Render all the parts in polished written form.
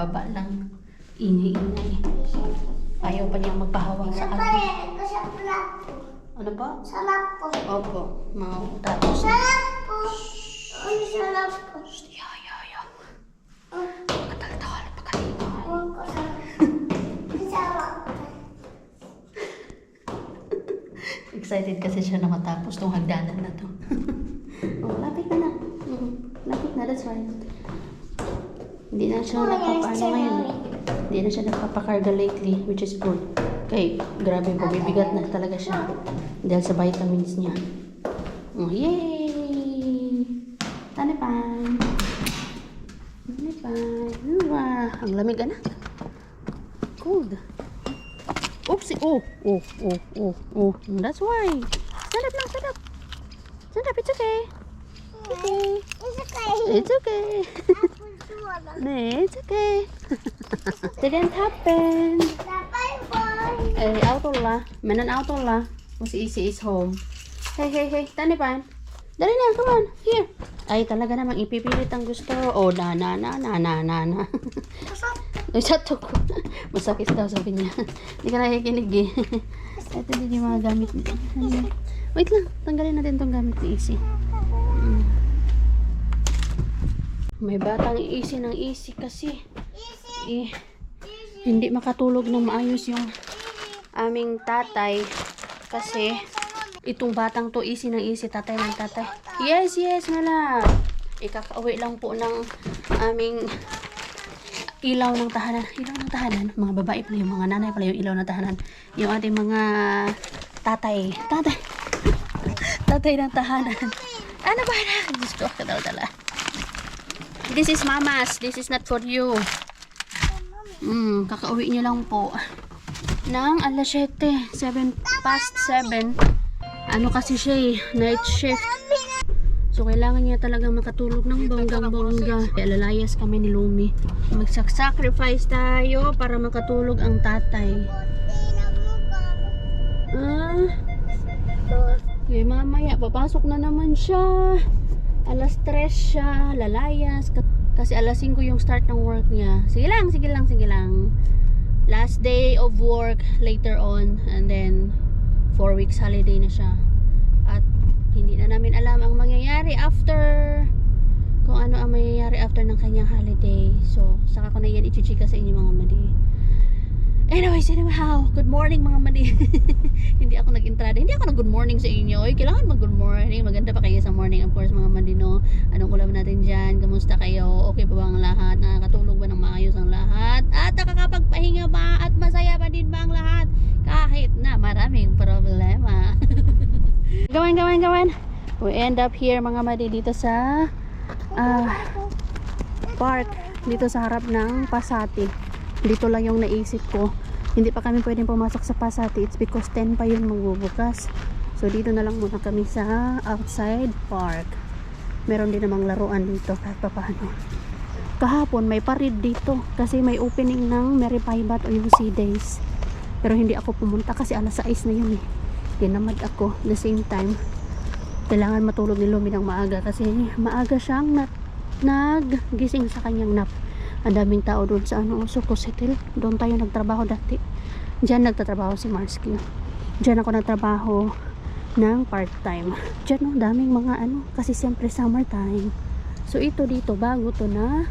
baba lang. Ingay-ingay. Ayaw pa niyang magpahawak sa akin. Ano po? Sarap po. Opo. Mga tapos. Sarap po. Ano sarap po? Ya. Pagkatal-tal, pagkatal. Sarap. Excited kasi siya na matapos tong hagdanan na to. Oh, lapit na na. Lapit na, that's right. Hindi na siya nagpapaano ngayon. Hindi na siya nagpapakarga lately, which is good. Okay, grabe po, bibigat na talaga siya. Dahil sa vitamins niya. Oh, yay! Tanipan! Wow, ang lamig na. Cold. Oopsie. Oh. That's why. Stand up lang, stand up. Stand up, it's okay. It's okay. No, it's okay. Didn't happen. Auto la. Menan auto la. Si Easy is home. Hey. Tanipan. Dali na, come on. Here. Ay, talaga namang ipipilit ang gusto. Oh, na. Ay, sato ko. Masakit daw, sabi niya. Hindi ka nakikinig eh. Ito din yung mga gamit niya. Wait lang, tanggalin natin tong gamit ni Easy. May batang Easy ng Easy kasi. Hindi makatulog ng maayos yung aming tatay. Kasi itong batang to Easy ng Easy, tatay ng tatay. Yes, mala. Ikakauwi lang po ng aming ilaw ng tahanan. Mga babae pala yung mga nanay pala yung ilaw ng tahanan. Yung ating mga tatay ng tahanan. Ano ba na? Diyos ko, kadal-dala. This is mama's. This is not for you. Kakauwi nyo lang po ng alas 7. 7:07. Ano kasi siya eh, night shift. So, kailangan niya talagang makatulog ng bonggang-bongga. Kaya lalayas kami ni Lumi. Magsasacrifice tayo para makatulog ang tatay. Okay, mamaya, papasok na naman siya. Alas 3 siya, lalayas. Kasi alas 5 yung start ng work niya. Sige lang. Last day of work later on. And then, 4 weeks holiday na siya. At hindi na namin alam ang mangyayari after, kung ano ang mangyayari after ng kanyang holiday. So, saka ko na yan ichichika sa inyo mga madi. Anyways, good morning mga madi. Hindi ako nag-entrada. Hindi ako nag-good morning sa inyo. Kailangan mag-good morning. Maganda pa kayo sa morning, of course mga madi, no? Anong ulam natin dyan? Kamusta kayo? Okay pa ba ang lahat? Nakakatulog ba ng maayos ang lahat? At nakakapagpahinga ba? At masaya pa din ba ang lahat? Kahit na maraming problema. Gawin. We end up here mga madi dito sa park. Dito sa harap ng Pasati. Dito lang yung naisip ko. Hindi pa kami pwedeng pumasok sa Pasati. It's because 10 pa yun magbubukas. So dito na lang muna kami sa outside park. Meron din namang laruan dito kahit pa paano. Kahapon may parid dito kasi may opening ng Mary Paibat o yung Sea Days. Pero hindi ako pumunta kasi alas 6 na yun eh. Tinamad ako. The same time, kailangan matulog ni Lumi ng maaga kasi maaga siyang naggising sa kanyang nap. Ang daming tao doon sa Sucos Hotel. Doon tayo nagtrabaho dati. Diyan nagtatrabaho si Marsky. Diyan ako nagtrabaho ng part-time. Diyan daming mga kasi siyempre summertime. So ito dito, bago to na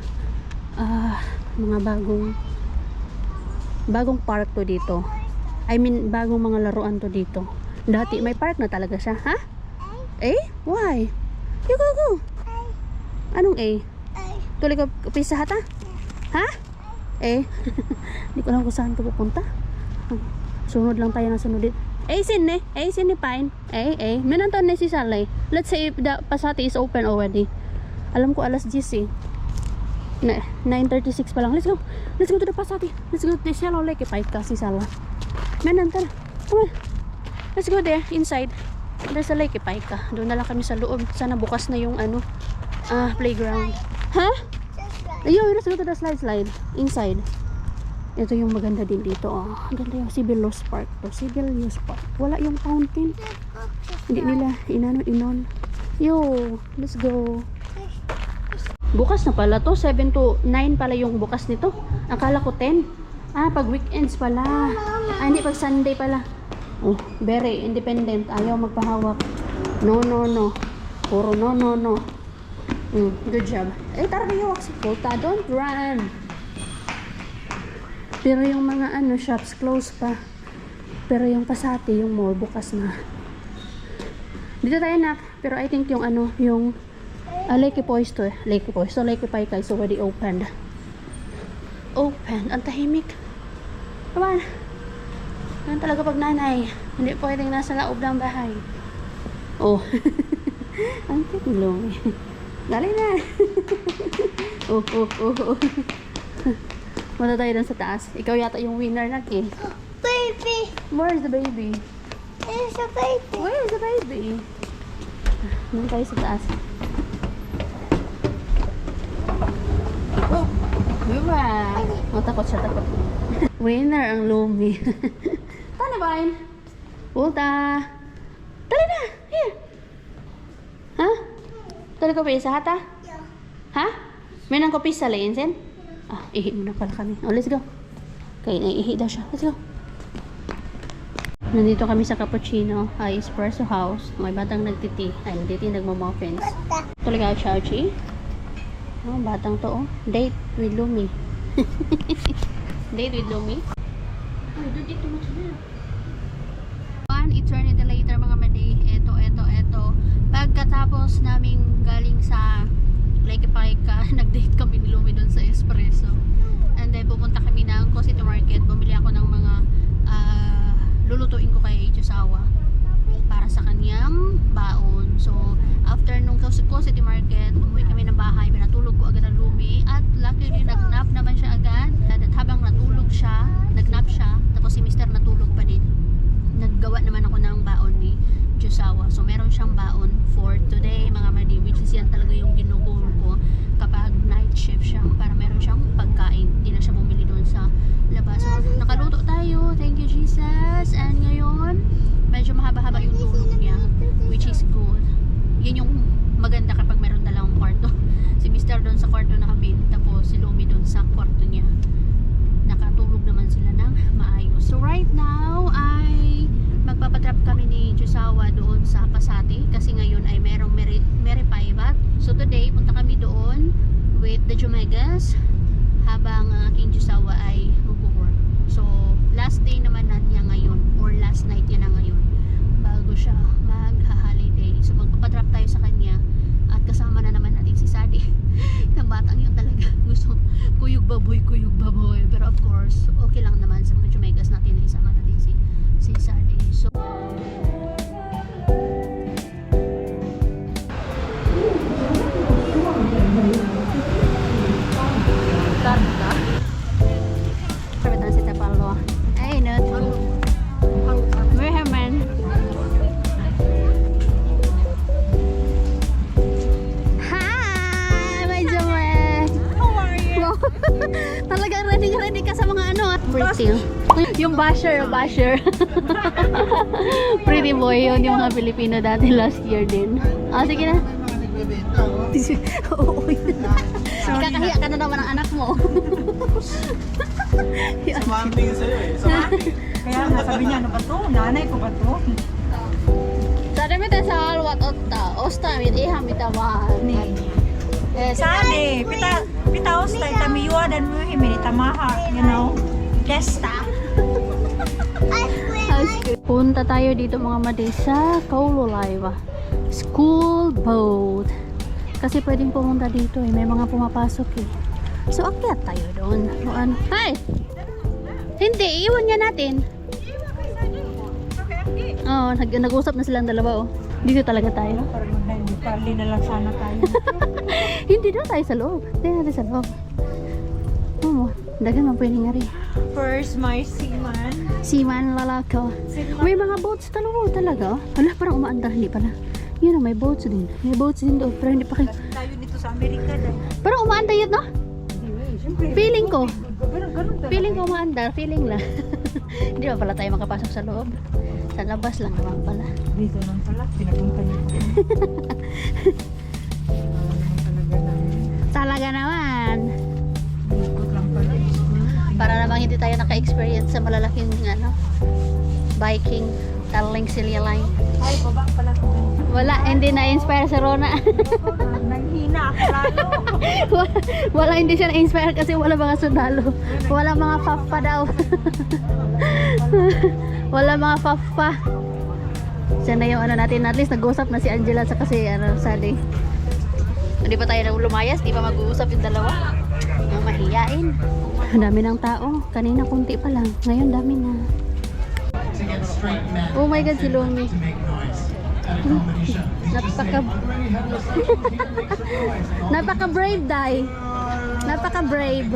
mga bagong park to dito. I mean, bagong mga laruan to dito. Dati may park na talaga siya, ha? Why? You go. Anong A? Tuloy ka Pizza Hut, ha? Hindi ko alam kung saan ko pupunta. Sunod lang tayo ng sunod dito. Sin ni Pine. Minanton na si Salay. Let's say if the Pasati is open already. Alam ko alas 10 eh. 9:36 pa lang. Let's go to the Pasati. Let's go to the Shallow Lake. Paika si Sala. Minanton. Come on. Let's go there, inside. There's a lake, Paika. Doon na lang kami sa loob. Sana bukas na yung playground. Ha? Ayun, let's go to the slide. Inside. Ito yung maganda din dito. Ang ganda yung Sibelius Park. Sibelius Park. Wala yung fountain. Hindi nila inon. Yo, let's go. Bukas na pala to. 7 to 9 pala yung bukas nito. Akala ko 10. Pag weekends pala. Hindi, pag Sunday pala. Oh, very independent. Ayaw magpahawak. No. Puro no. Good job. Tara kayo, si Kulta. Don't run. Pero yung mga shops close pa. Pero yung Pasati, yung mall, bukas na. Dito tayo nak. Pero I think yung yung Lake Poisto Lake Paikay is already opened. Ang tahimik. Come on. Yan talaga pag nanay. Hindi pwedeng nasa loob ng bahay. Oh. Ang titilong. Dali na. Oh. Muna tayo dun sa taas. Ikaw yata yung winner na eh. Baby. Where's the baby? There's a baby. Where's the baby? Muna tayo sa taas. Oh. Diba? Takot siya. Winner ang Lumi. Tana ba yun? Ulta. Dali na. Here. Ha? Tali ko pa isa hata? Yeah. Ha? May nang kopi sa lainsen? Ihi muna pala kami. Let's go. Kaya naiihi daw siya. Let's go. Nandito kami sa Cappuccino, Espresso House. May batang nagtiti. Nagmo-muffins. Tuloy ka, Chowchi. Batang to, Date with Lumi. Date with Lumi. Doon dito mo siya. One eternity later mga madi. Ito. Pagkatapos naming galing sa Lake Paika, nag-date kami ni Lumi doon sa Espresso. And then pupunta kami ng Cosito Market. Bumili ako ng mga lulutuin ko kay Josawa para sa kanyang baon. So, after nung Cosito Market, umuwi kami ng bahay. Pinatulog ko agad ang Lumi. At luckily, nag-nap naman siya agad. At habang natulog siya, nag-nap siya. Tapos si Mr. natulog pa din. Naggawa naman ako ng baon ni Josawa. So, meron siyang baon for today, mga madi. Which is yan talaga yung ginugol ko kapag night shift siya. Para meron siyang pagkain. Hindi na siya bumili doon sa labas. So, nakaluto tayo. Thank you, Jesus. And ngayon, medyo mahaba-haba yung tulog niya. Which is good. Yun yung maganda kapag meron dalawang kwarto. Si Mr. doon sa kwarto namin. Tapos si Lumi doon sa kwarto niya. Nakatulog naman sila ng maayos. So right now, ay magpapatrap kami ni Josawa doon sa Pasati. Kasi ngayon ay merong Mary Paivat. So today, punta kami doon with the Jumegas. Habang aking Josawa ay mag-work. So, last day naman na niya ngayon or last night niya na ngayon bago siya mag-holiday. So, magpapatrap tayo sa kanya at kasama na naman natin si Sadi. Yung batang yun talaga gusto kuyog baboy. Pero of course, okay lang naman sa mga Jumegas natin na isama natin si Sadi. So, talagang ready ka sa mga pretty. Yung basher. Pretty boy yun yung mga Pilipino dati last year din. Sige na. Oo. Kakahiya ka na naman ang anak mo. Sumaming sa'yo Kaya nga sabi niya, ano ba to? Nanay ko ba to? Sada mi sa halwat otta. Osta mi iham itawa. Sade, pita ostay tamiyua dan mo himini tamaha, you know. Desta. Punta tayo dito mga madi sa Kaululaiwa School Boat. Kasi pwedeng pumunta dito may mga pumapasok So akyat tayo doon. Hi! Hindi, iwan niya natin. Nag-usap na silang dalawa Dito talaga tayo. Parang magpali na lang sana tayo. Hindi daw tayo sa loob. Tayo natin sa loob. Dagan man pwede nga rin. First, my seaman. Seaman lalako. May mga boats talaga. Wala, parang umaandar. Hindi pala. Yun may boats din. May boats din doon. Pero hindi pa kayo. Tayo dito sa Amerika dahil. Parang umaandar yun, no? Feeling ko. Ganun talaga. Feeling ko umaandar. Feeling lang. Hindi ba pala tayo makapasok sa loob? Sa labas lang naman pala. Dito lang pala. Pinapunta niyo pa. Talaga namin. Sa hindi tayo naka-experience sa malalaking biking, Darling Celia Line. Ay, baba pala ko. Wala, hindi na-inspire si Rona. Nanghina ako lalo. wala, hindi siya na-inspire kasi wala mga sundalo. Wala mga papa daw. Wala mga papa. Siya na yung natin, at least nag-usap na si Angela sa kasi Sally. Hindi pa tayo lumayas, di pa mag-uusap yung dalawa. Mahiyain. Ang dami ng tao. Kanina kunti pa lang. Ngayon dami na. Oh my God, si Lumi. Napaka-brave, Day. Napaka-brave.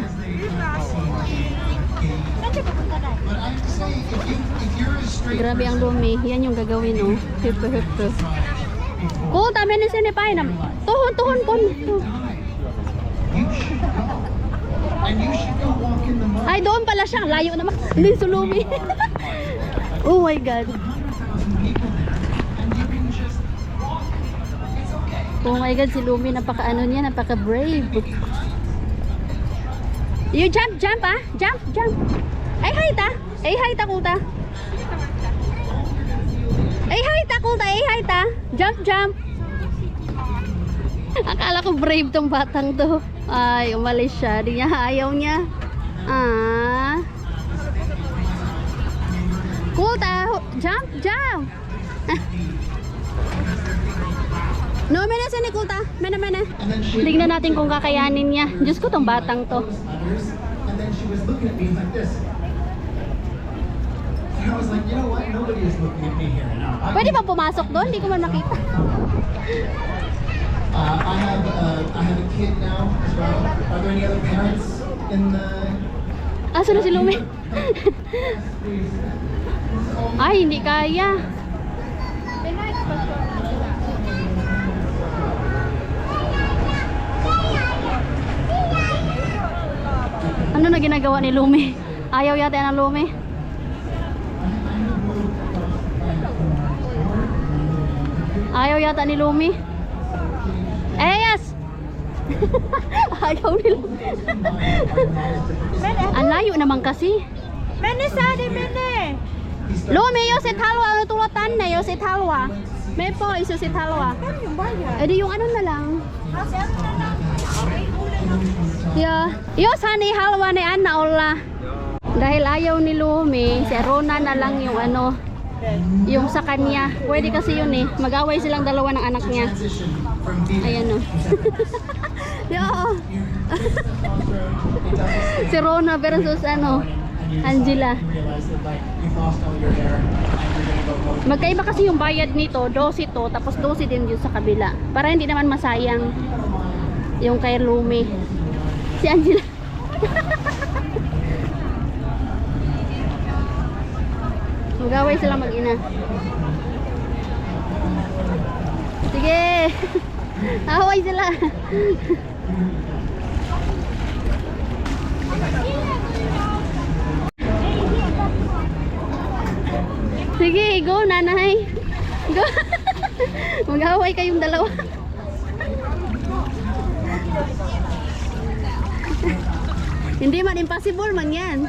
Grabe ang Lumi. Yan yung gagawin, no? Hip-hip. Kung tami ni Sinipay na. Tuhon po. Ay, doon pala siya. Layo naman. Hindi si Lumi. Oh my God. Oh my God, si Lumi, napaka-ano niya, napaka-brave. You jump ah. Jump. Ay, hi ta, kulta. Ay, hi ta. Jump. Akala ko brave tong batang to. Ay, umalis siya. Di niya, ayaw niya. Kulta, jump. No, mena siya ni Kulta. Mena. Tignan natin kung kakayanin niya. Diyos ko tong batang to. And then she was looking at me like this. And I was like, you know what? Nobody is looking at me here now. Pwede ba pumasok doon? Hindi ko man makita. I have a kid now as well. Are there any other parents in the... Asa na si Lumi? Ay, hindi kaya. Ano na ginagawa ni Lumi? Ayaw yata ng Lumi. Ayaw yata ni Lumi. Yes! Ayaw ni Lumi. Ang layo naman kasi. Mene sadi mene. Lumi, yosit halwa. Ano tulatan na yosit halwa? May po, isusit halwa. Ano yung bayad? E di yung ano na lang. Kasi ano na lang. Ay, ulan na. Yeah. Yos, honey, halwa ni Anna, Ola. Dahil ayaw ni Lumi, si Rona na lang yung yung sa kanya. Pwede kasi yun eh. Mag-away silang dalawa ng anak niya. Ayan o. Si Rona versus Angela. Magkaiba kasi yung bayad nito, 12 to, tapos 12 din yun sa kabila. Para hindi naman masayang yung kay Lumi. Si Angela. Magaway sila mag-ina. Sige. Away sila. Sige, go nanay. Go. Mag-away kayong dalawa. Hindi man impossible man yan.